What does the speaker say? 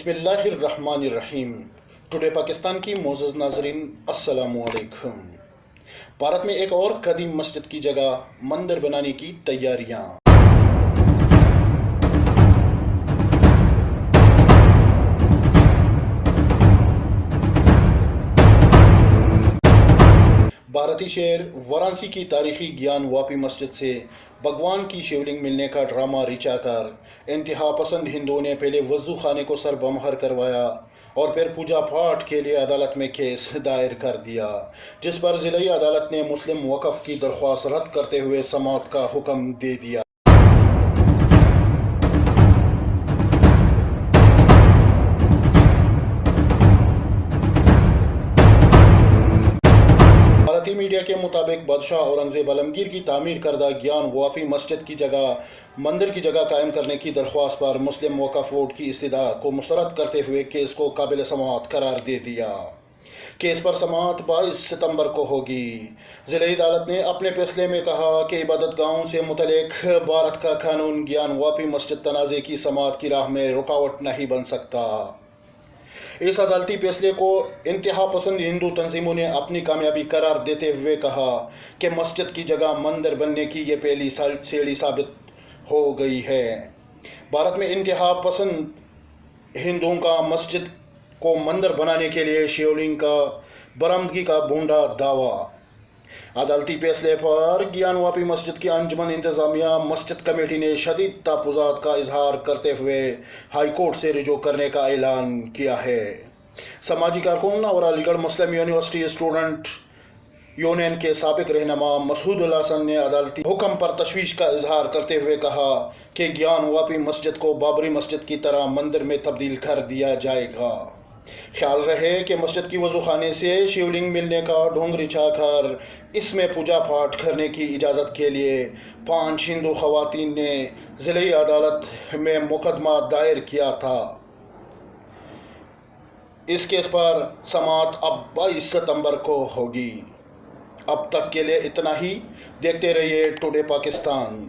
बिस्मिल्लाहिर्रहमानिर्रहीम। टुडे पाकिस्तान की मोअज़्ज़ज़ नाज़रीन, अस्सलामु अलैकुम। भारत में एक और कदीम मस्जिद की जगह मंदिर बनाने की तैयारियां। भारतीय शहर वाराणसी की तारीखी ज्ञान वापी मस्जिद से भगवान की शिवलिंग मिलने का ड्रामा रिचा कर इंतहा पसंद हिंदुओं ने पहले वज़ू खाने को सरबमहर करवाया और फिर पूजा पाठ के लिए अदालत में केस दायर कर दिया, जिस पर ज़िली अदालत ने मुस्लिम वक़फ़ की दरख्वास्त रद्द करते हुए समाअत का हुक्म दे दिया। भारतीय मीडिया के मुताबिक बादशाह औरंगजेब आलमगीर की तामीर करदा ज्ञान वापी मस्जिद की जगह मंदिर की जगह कायम करने की दरख्वास्त पर मुस्लिम वक़फ़ बोर्ड की इस्तदा को मुस्तरद करते हुए केस को काबिल समाअत करार दे दिया। केस पर समाअत 22 सितंबर को होगी। ज़िली अदालत ने अपने फैसले में कहा कि इबादत गाहों से मुतल्लिक भारत का कानून ज्ञान वापी मस्जिद तनाज़े की समाअत की राह में रुकावट नहीं बन सकता। इस अदालती फैसले को इंतहा पसंद हिंदू तंजीमों ने अपनी कामयाबी करार देते हुए कहा कि मस्जिद की जगह मंदिर बनने की ये पहली सीढ़ी साबित हो गई है। भारत में इंतहा पसंद हिंदुओं का मस्जिद को मंदिर बनाने के लिए शिवलिंग का बरामदगी का बूंदा दावा। अदालती फैसले पर ज्ञान वापी मस्जिद की अंजुमन इंतज़ामिया मस्जिद कमेटी ने शदीद तहफ़्फ़ुज़ात का इजहार करते हुए हाई कोर्ट से रुजू करने का ऐलान किया है। समाजी कारकुन और अलीगढ़ मुस्लिम यूनिवर्सिटी स्टूडेंट यूनियन के साबिक रहनुमा मसूद उल हसन ने अदालती हुक्म पर तशवीश का इजहार करते हुए कहा कि ज्ञान वापी मस्जिद को बाबरी मस्जिद की तरह मंदिर में तब्दील कर दिया जाएगा। ख्याल रहे कि मस्जिद की वज़ू खाने से शिवलिंग मिलने का ढोंग रिछा कर इसमें पूजा पाठ करने की इजाज़त के लिए 5 हिंदू ख़वातीन ने ज़िली अदालत में मुकदमा दायर किया था। इस केस पर समाअत अब 22 सितंबर को होगी। अब तक के लिए इतना ही। देखते रहिए टुडे पाकिस्तान।